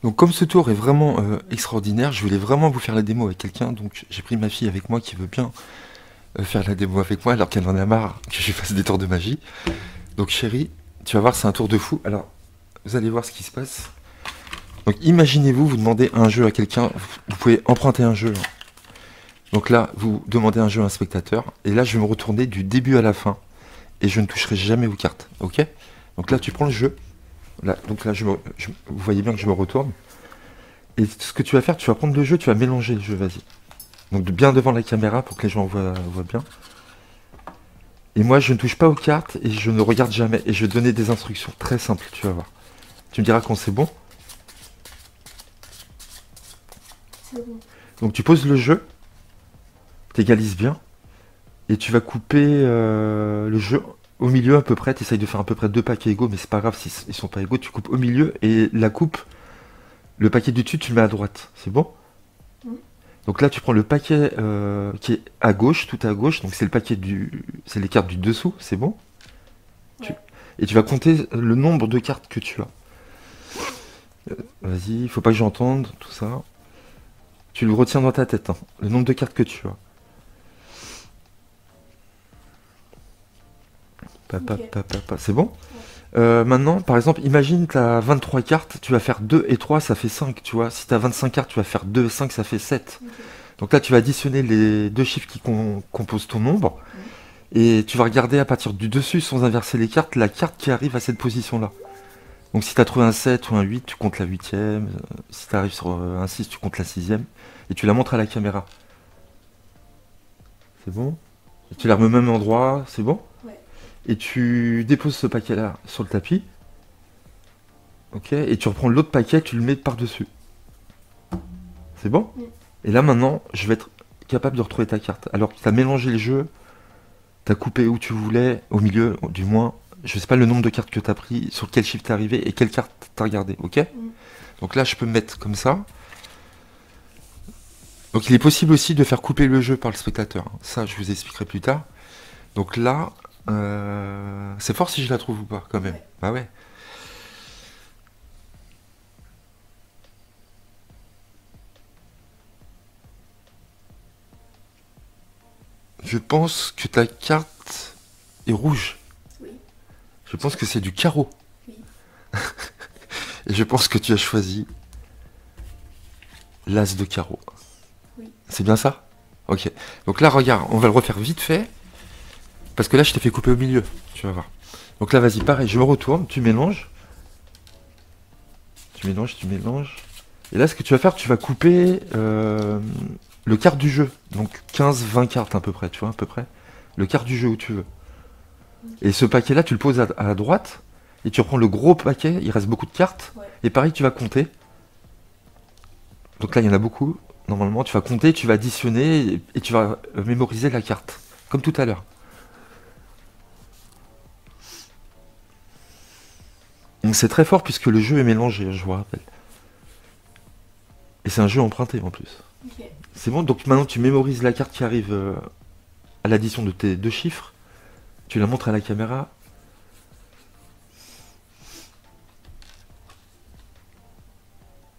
Donc comme ce tour est vraiment extraordinaire, je voulais vraiment vous faire la démo avec quelqu'un, donc j'ai pris ma fille avec moi qui veut bien faire la démo avec moi alors qu'elle en a marre que je fasse des tours de magie. Donc chérie, tu vas voir, c'est un tour de fou. Alors, vous allez voir ce qui se passe. Donc imaginez-vous, vous demandez un jeu à quelqu'un, vous pouvez emprunter un jeu. Donc là, vous demandez un jeu à un spectateur, et là je vais me retourner du début à la fin, et je ne toucherai jamais aux cartes, ok? Donc là tu prends le jeu, là, donc là vous voyez bien que je me retourne, et ce que tu vas faire, tu vas prendre le jeu, tu vas mélanger le jeu, vas-y. Donc bien devant la caméra pour que les gens voient bien. Et moi je ne touche pas aux cartes, et je ne regarde jamais, et je vais donner des instructions très simples, tu vas voir. Tu me diras quand c'est bon. C'est bon. Donc tu poses le jeu, t'égalises bien, et tu vas couper le jeu au milieu à peu près. T'essayes de faire à peu près deux paquets égaux, mais c'est pas grave s'ils sont pas égaux. Tu coupes au milieu et la coupe, le paquet du dessus, tu le mets à droite. C'est bon? Donc là, tu prends le paquet qui est à gauche, tout à gauche. Donc c'est le paquet c'est les cartes du dessous. C'est bon? Ouais. Et tu vas compter le nombre de cartes que tu as. Vas-y, il faut pas que j'entende tout ça. Tu le retiens dans ta tête, hein, le nombre de cartes que tu as. C'est bon? Maintenant, par exemple, imagine tu as 23 cartes, tu vas faire 2 et 3, ça fait 5, tu vois. Si tu as 25 cartes, tu vas faire 2 et 5, ça fait 7. Okay. Donc là, tu vas additionner les deux chiffres qui composent ton nombre, et tu vas regarder à partir du dessus, sans inverser les cartes, la carte qui arrive à cette position-là. Donc si tu as trouvé un 7 ou un 8, tu comptes la 8ème. Si tu arrives sur un 6, tu comptes la 6ème. Et tu la montres à la caméra. C'est bon? Et tu la remets au même endroit, c'est bon? Ouais. Et tu déposes ce paquet-là sur le tapis. Ok? Et tu reprends l'autre paquet, tu le mets par-dessus. C'est bon? Et là maintenant, je vais être capable de retrouver ta carte. Alors que tu as mélangé le jeu, tu as coupé où tu voulais, au milieu, du moins. Je sais pas le nombre de cartes que tu as pris, sur quel chiffre tu es arrivé et quelle carte tu as regardé. Ok? Donc là, je peux me mettre comme ça. Donc il est possible aussi de faire couper le jeu par le spectateur. Ça, je vous expliquerai plus tard. Donc là, c'est fort si je la trouve ou pas, quand même. Ouais. Bah ouais. Je pense que ta carte est rouge. Oui. Je pense que c'est du carreau. Oui. Et je pense que tu as choisi l'as de carreau. Oui. C'est bien ça? Ok. Donc là, regarde, on va le refaire vite fait. Parce que là, je t'ai fait couper au milieu. Tu vas voir. Donc là, vas-y, pareil, je me retourne, tu mélanges. Tu mélanges, tu mélanges. Et là, ce que tu vas faire, tu vas couper le quart du jeu. Donc 15-20 cartes à peu près, tu vois, à peu près. Le quart du jeu où tu veux. Et ce paquet-là, tu le poses à droite. Et tu reprends le gros paquet, il reste beaucoup de cartes. Ouais. Et pareil, tu vas compter. Donc là, il y en a beaucoup. Normalement, tu vas compter, tu vas additionner et tu vas mémoriser la carte. Comme tout à l'heure. Donc c'est très fort puisque le jeu est mélangé, je vous rappelle. Et c'est un jeu emprunté en plus. Okay. C'est bon, donc maintenant tu mémorises la carte qui arrive à l'addition de tes deux chiffres. Tu la montres à la caméra.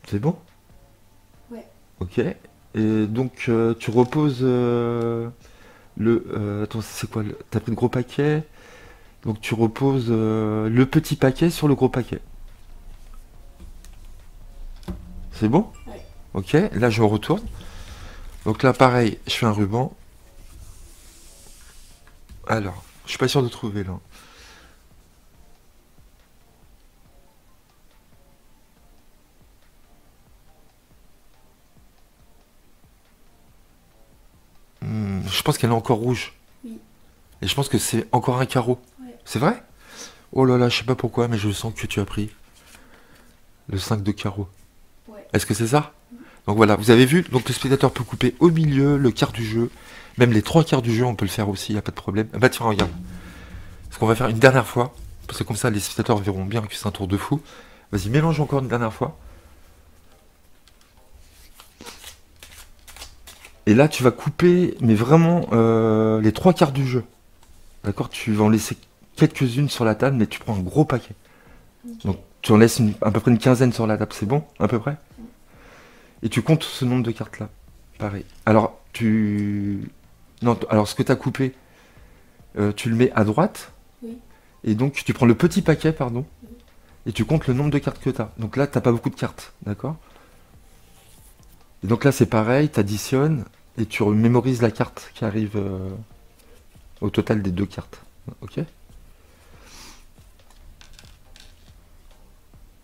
C'est bon? Ouais. Ok. Et donc tu reposes attends, c'est quoi? T'as pris le gros paquet. Donc tu reposes le petit paquet sur le gros paquet. C'est bon? Ouais. Ok, là je retourne. Donc là pareil, je fais un ruban. Alors, je suis pas sûr de trouver là. Je pense qu'elle est encore rouge. Oui. Et je pense que c'est encore un carreau. Ouais. C'est vrai? Oh là là, je sais pas pourquoi, mais je sens que tu as pris le 5 de carreau. Ouais. Est-ce que c'est ça? Donc voilà, vous avez vu, donc le spectateur peut couper au milieu, le quart du jeu, même les trois quarts du jeu, on peut le faire aussi, y a pas de problème. Bah tiens, regarde. Ce qu'on va faire une dernière fois, parce que comme ça les spectateurs verront bien que c'est un tour de fou. Vas-y, mélange encore une dernière fois. Et là, tu vas couper, mais vraiment, les trois quarts du jeu. D'accord? Tu vas en laisser quelques-unes sur la table, mais tu prends un gros paquet. Okay. Donc Tu en laisses à peu près une quinzaine sur la table, c'est bon, à peu près? Et tu comptes ce nombre de cartes-là. Pareil. Alors, non, alors ce que tu as coupé, tu le mets à droite. Oui. Et donc, tu prends le petit paquet, pardon. Oui. Et tu comptes le nombre de cartes que tu as. Donc là, t'as pas beaucoup de cartes, d'accord? Et donc là, c'est pareil, tu additionnes et tu mémorises la carte qui arrive au total des deux cartes. Ok?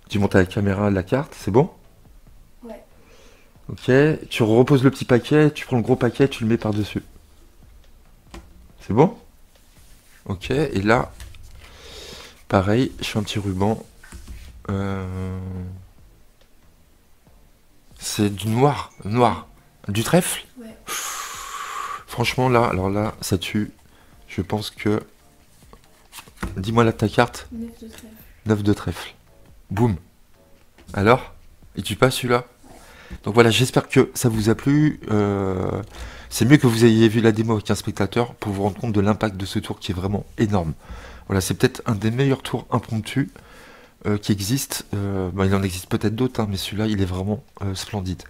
Tu montes à la caméra la carte, c'est bon? Ouais. Ok, tu reposes le petit paquet, tu prends le gros paquet, tu le mets par-dessus. C'est bon? Ok, et là, pareil, je fais un petit ruban. C'est du noir, noir. Du trèfle? Ouais. Franchement, là, alors là, ça tue. Je pense que... Dis-moi là ta carte. 9 de trèfle. 9 de trèfle. Boum. Alors? Et tu passes celui-là? Donc voilà, j'espère que ça vous a plu. C'est mieux que vous ayez vu la démo avec un spectateur pour vous rendre compte de l'impact de ce tour qui est vraiment énorme. Voilà, c'est peut-être un des meilleurs tours impromptus qui existent. Il en existe peut-être d'autres, hein, mais celui-là, il est vraiment splendide.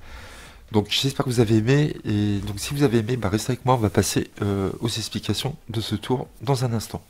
Donc j'espère que vous avez aimé. Et donc si vous avez aimé, restez avec moi, on va passer aux explications de ce tour dans un instant.